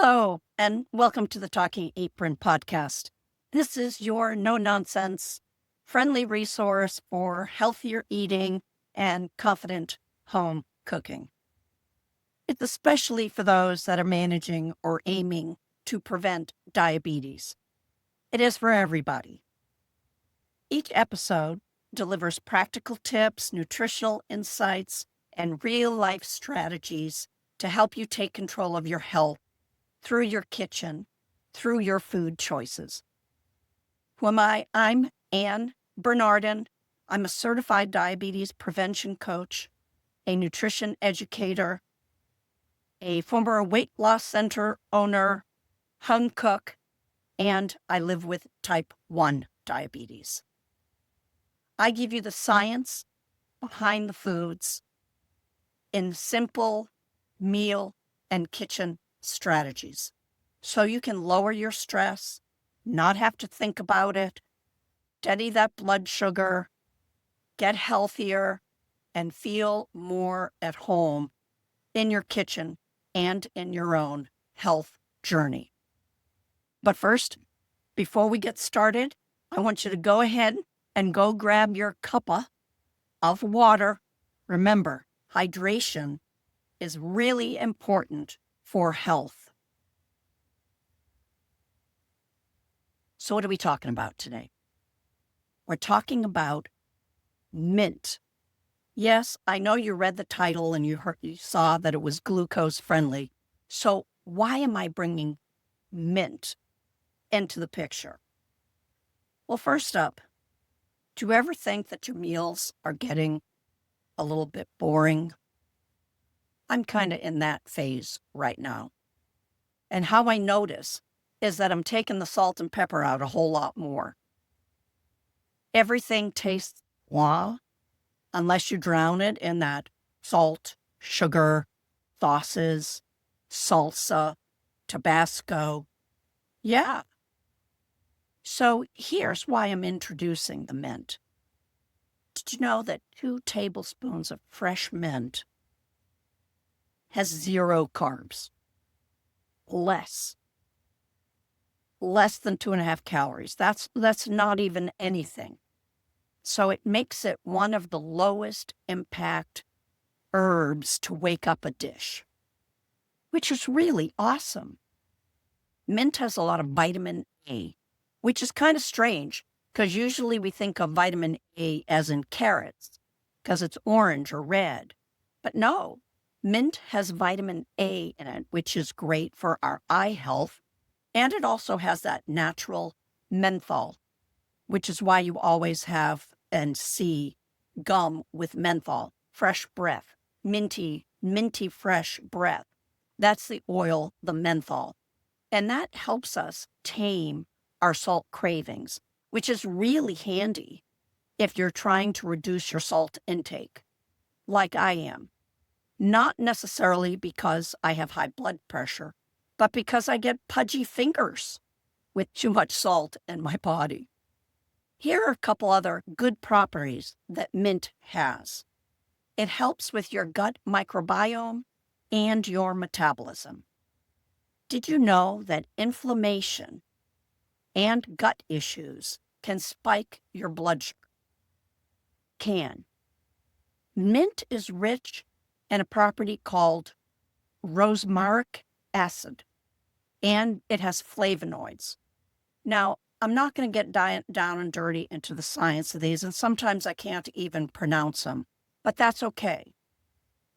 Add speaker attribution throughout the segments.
Speaker 1: Hello, and welcome to the Talking Apron podcast. This is your no-nonsense, friendly resource for healthier eating and confident home cooking. It's especially for those that are managing or aiming to prevent diabetes. It is for everybody. Each episode delivers practical tips, nutritional insights, and real-life strategies to help you take control of your health through your kitchen, through your food choices. Who am I? I'm Ann Bernardin. I'm a certified diabetes prevention coach, a nutrition educator, a former weight loss center owner, home cook, and I live with type 1 diabetes. I give you the science behind the foods in simple meal and kitchen strategies, so you can lower your stress, not have to think about it, steady that blood sugar, get healthier, and feel more at home in your kitchen and in your own health journey. But first, before we get started, I want you to go ahead and go grab your cuppa of water. Remember, hydration is really important for health. So what are we talking about today? We're talking about mint. Yes, I know you read the title and you saw that it was glucose friendly. So why am I bringing mint into the picture? Well, first up, do you ever think that your meals are getting a little bit boring? I'm kind of in that phase right now. And how I notice is that I'm taking the salt and pepper out a whole lot more. Everything tastes blah unless you drown it in that salt, sugar, sauces, salsa, Tabasco. Yeah. So here's why I'm introducing the mint. Did you know that 2 tablespoons of fresh mint has 0 carbs? Less than 2.5 calories. That's not even anything. So it makes it one of the lowest impact herbs to wake up a dish, which is really awesome. Mint has a lot of vitamin A, which is kind of strange because usually we think of vitamin A as in carrots because it's orange or red. But no, mint has vitamin A in it, which is great for our eye health. And it also has that natural menthol, which is why you always have and see gum with menthol, fresh breath, minty fresh breath. That's the oil, the menthol. And that helps us tame our salt cravings, which is really handy if you're trying to reduce your salt intake, like I am. Not necessarily because I have high blood pressure, but because I get pudgy fingers with too much salt in my body. Here are a couple other good properties that mint has. It helps with your gut microbiome and your metabolism. Did you know that inflammation and gut issues can spike your blood sugar? Mint is rich in a property called rosmarinic acid, and it has flavonoids. Now, I'm not going to get down and dirty into the science of these, and sometimes I can't even pronounce them, but that's okay.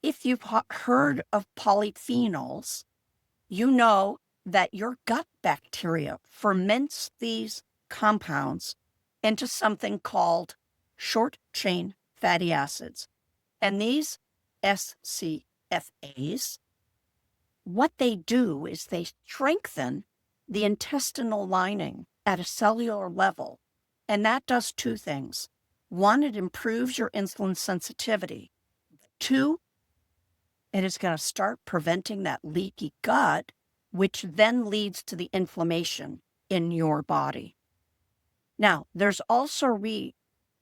Speaker 1: If you've heard of polyphenols, you know that your gut bacteria ferments these compounds into something called short-chain fatty acids. And these SCFAs, what they do is they strengthen the intestinal lining at a cellular level. And that does 2 things. 1, it improves your insulin sensitivity. 2, it is going to start preventing that leaky gut, which then leads to the inflammation in your body. Now, there's also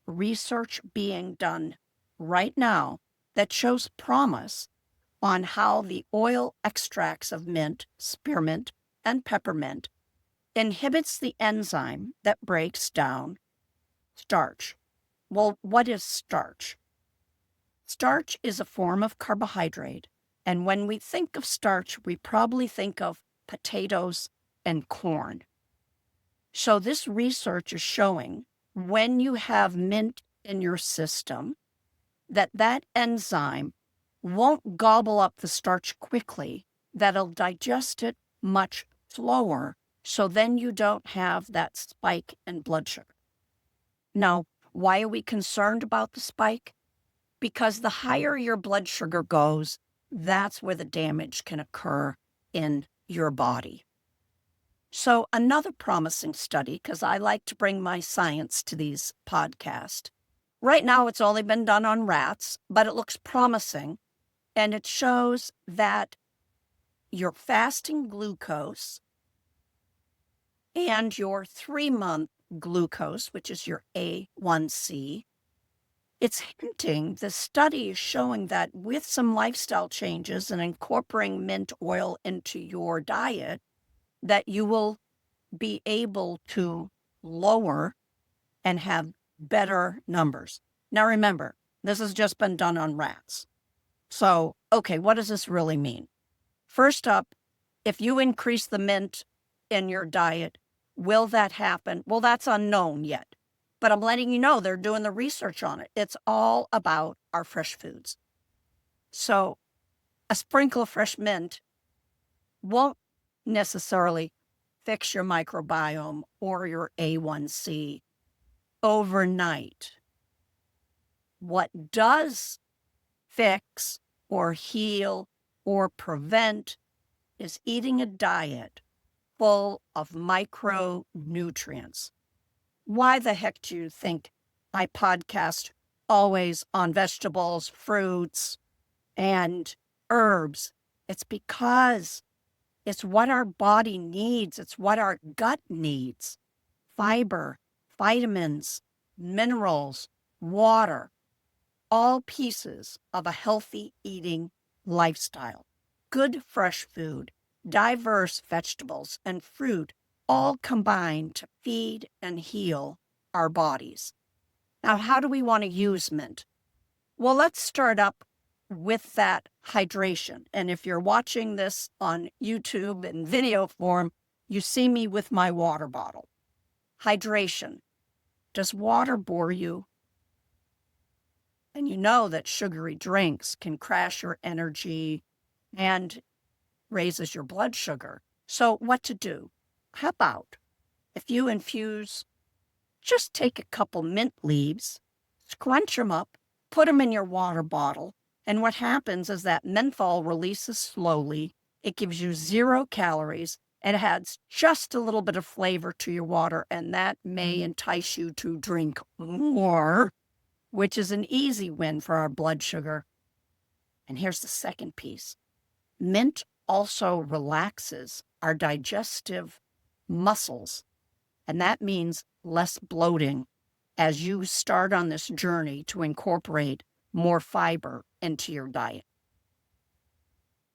Speaker 1: research being done right now that shows promise on how the oil extracts of mint, spearmint, and peppermint inhibits the enzyme that breaks down starch. Well, what is starch? Starch is a form of carbohydrate, and when we think of starch, we probably think of potatoes and corn. So this research is showing when you have mint in your system, that enzyme won't gobble up the starch quickly, that'll digest it much slower, so then you don't have that spike in blood sugar. Now, why are we concerned about the spike? Because the higher your blood sugar goes, that's where the damage can occur in your body. So another promising study, because I like to bring my science to these podcasts. Right now, it's only been done on rats, but it looks promising. And it shows that your fasting glucose and your 3-month glucose, which is your A1C, it's hinting, the study is showing that with some lifestyle changes and incorporating mint oil into your diet, that you will be able to lower and have better numbers. Now remember, this has just been done on rats. So, okay, what does this really mean? First up, if you increase the mint in your diet, will that happen? Well, that's unknown yet. But I'm letting you know they're doing the research on it. It's all about our fresh foods. So a sprinkle of fresh mint won't necessarily fix your microbiome or your A1C overnight. What does fix or heal or prevent is eating a diet full of micronutrients. Why the heck do you think I podcast always on vegetables, fruits, and herbs? It's because it's what our body needs. It's what our gut needs. Fiber, vitamins, minerals, water, all pieces of a healthy eating lifestyle. Good fresh food, diverse vegetables, and fruit all combine to feed and heal our bodies. Now, how do we want to use mint? Well, let's start up with that hydration. And if you're watching this on YouTube in video form, you see me with my water bottle. Hydration. Does water bore you? And you know that sugary drinks can crash your energy and raises your blood sugar. So what to do? How about if you infuse, just take a couple mint leaves, scrunch them up, put them in your water bottle, and what happens is that menthol releases slowly. It gives you 0 calories, and it adds just a little bit of flavor to your water, and that may entice you to drink more, which is an easy win for our blood sugar. And here's the second piece. Mint also relaxes our digestive muscles, and that means less bloating as you start on this journey to incorporate more fiber into your diet.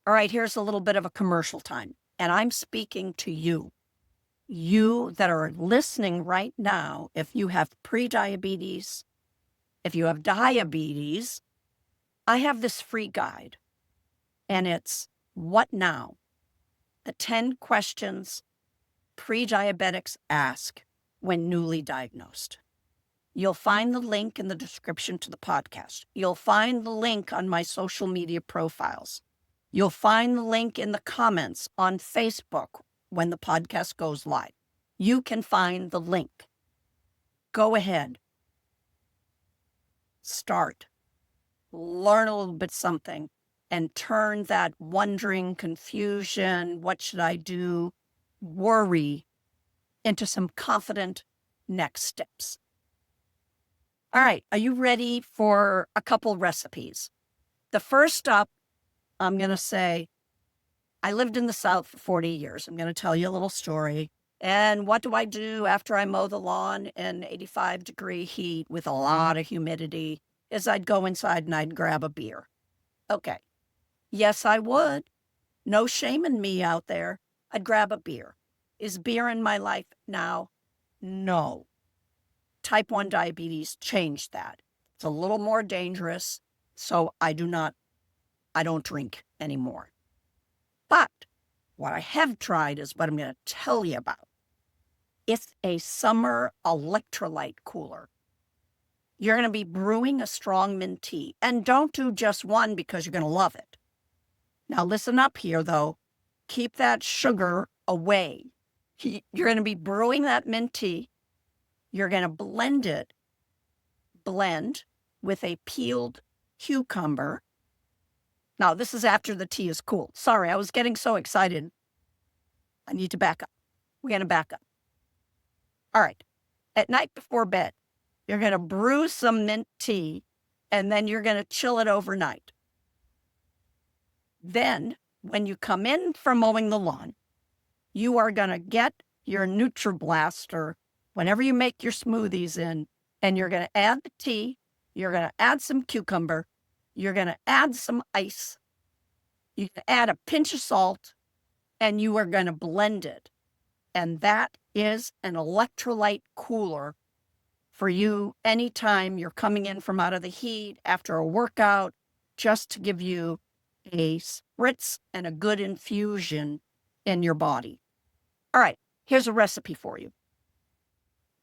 Speaker 1: All right, here's a little bit of a commercial time, and I'm speaking to you that are listening right now. If you have prediabetes, if you have diabetes, I have this free guide, and it's What Now? The 10 questions pre-diabetics ask when newly diagnosed. You'll find the link in the description to the podcast. You'll find the link on my social media profiles. You'll find the link in the comments on Facebook when the podcast goes live. You can find the link. Go ahead. Start. Learn a little bit something and turn that wondering, confusion, what should I do, worry into some confident next steps. All right, are you ready for a couple recipes? The first up, I'm going to say, I lived in the South for 40 years. I'm going to tell you a little story. And what do I do after I mow the lawn in 85-degree heat with a lot of humidity? Is I'd go inside and I'd grab a beer. Okay, Yes, I would. No shame in me out there. I'd grab a beer. Is beer in my life now? No. Type 1 diabetes changed that. It's a little more dangerous, so I don't drink anymore. But what I have tried is what I'm going to tell you about. It's a summer electrolyte cooler. You're going to be brewing a strong mint tea, and don't do just one because you're going to love it. Now listen up here, though. Keep that sugar away. You're going to be brewing that mint tea. You're going to blend with a peeled cucumber. Now, this is after the tea is cooled. Sorry, I was getting so excited. I need to back up. We're going to back up. All right. At night before bed, you're going to brew some mint tea, and then you're going to chill it overnight. Then, when you come in from mowing the lawn, you are going to get your NutriBlast or whenever you make your smoothies in, and you're going to add the tea, you're going to add some cucumber, you're going to add some ice, you can add a pinch of salt, and you are going to blend it. And that is an electrolyte cooler for you anytime you're coming in from out of the heat after a workout, just to give you a spritz and a good infusion in your body. All right, here's a recipe for you.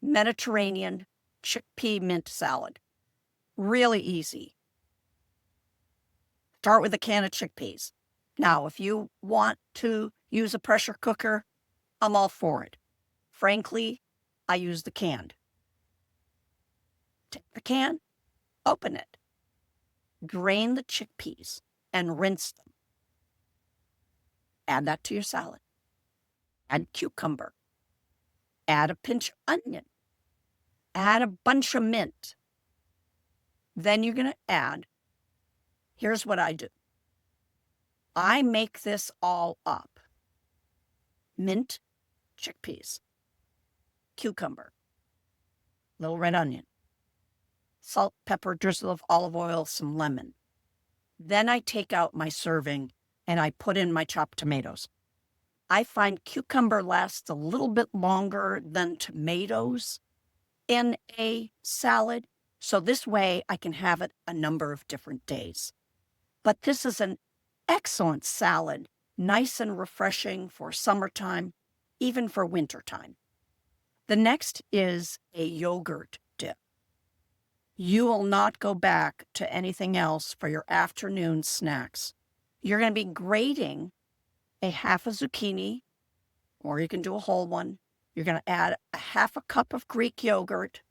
Speaker 1: Mediterranean chickpea mint salad. Really easy. Start with a can of chickpeas. Now, if you want to use a pressure cooker, I'm all for it. Frankly, I use the canned. Take the can, open it, drain the chickpeas, and rinse them. Add that to your salad. Add cucumber. Add a pinch of onion. Add a bunch of mint. Then you're going to add, here's what I do. I make this all up. Mint, chickpeas, cucumber, little red onion, salt, pepper, drizzle of olive oil, some lemon. Then I take out my serving and I put in my chopped tomatoes. I find cucumber lasts a little bit longer than tomatoes in a salad, so this way I can have it a number of different days. But this is an excellent salad, nice and refreshing for summertime, even for wintertime. The next is a yogurt dip. You will not go back to anything else for your afternoon snacks. You're going to be grating a half a zucchini, or you can do a whole one. You're going to add a half a cup of Greek yogurt,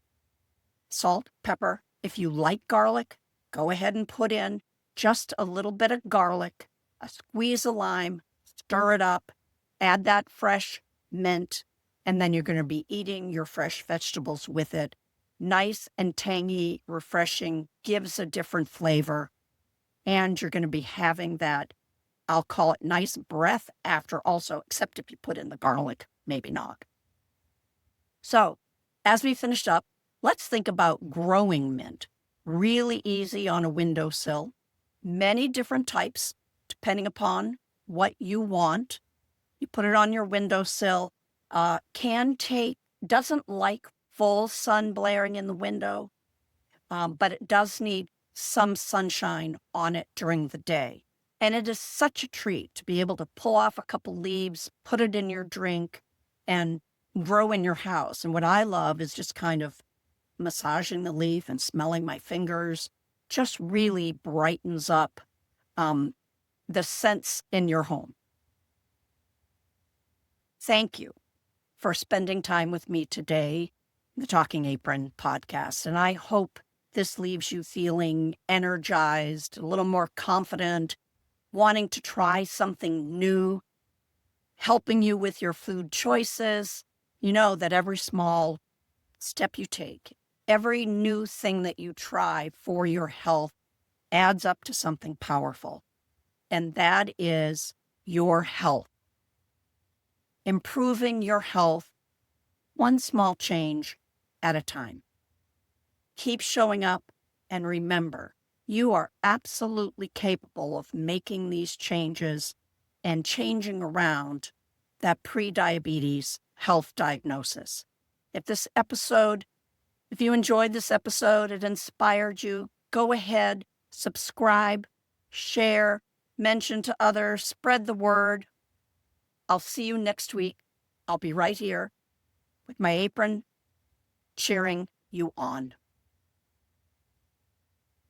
Speaker 1: salt, pepper. If you like garlic, go ahead and put in just a little bit of garlic, a squeeze of lime, stir it up, add that fresh mint, and then you're going to be eating your fresh vegetables with it. Nice and tangy, refreshing, gives a different flavor. And you're going to be having that, I'll call it nice breath after also, except if you put in the garlic, maybe not. So, as we finished up, let's think about growing mint. Really easy on a windowsill. Many different types, depending upon what you want. You put it on your windowsill. Doesn't like full sun blaring in the window, but it does need some sunshine on it during the day. And it is such a treat to be able to pull off a couple leaves, put it in your drink, and grow in your house. And what I love is just kind of massaging the leaf and smelling my fingers. Just really brightens up the scents in your home. Thank you for spending time with me today, the Talking Apron podcast. And I hope this leaves you feeling energized, a little more confident, wanting to try something new, helping you with your food choices. You know that every small step you take, every new thing that you try for your health adds up to something powerful. And that is your health. Improving your health, one small change at a time. Keep showing up and remember, You are absolutely capable of making these changes and changing around that prediabetes health diagnosis. If you enjoyed this episode, it inspired you, go ahead, subscribe, share, mention to others, spread the word. I'll see you next week. I'll be right here with my apron cheering you on.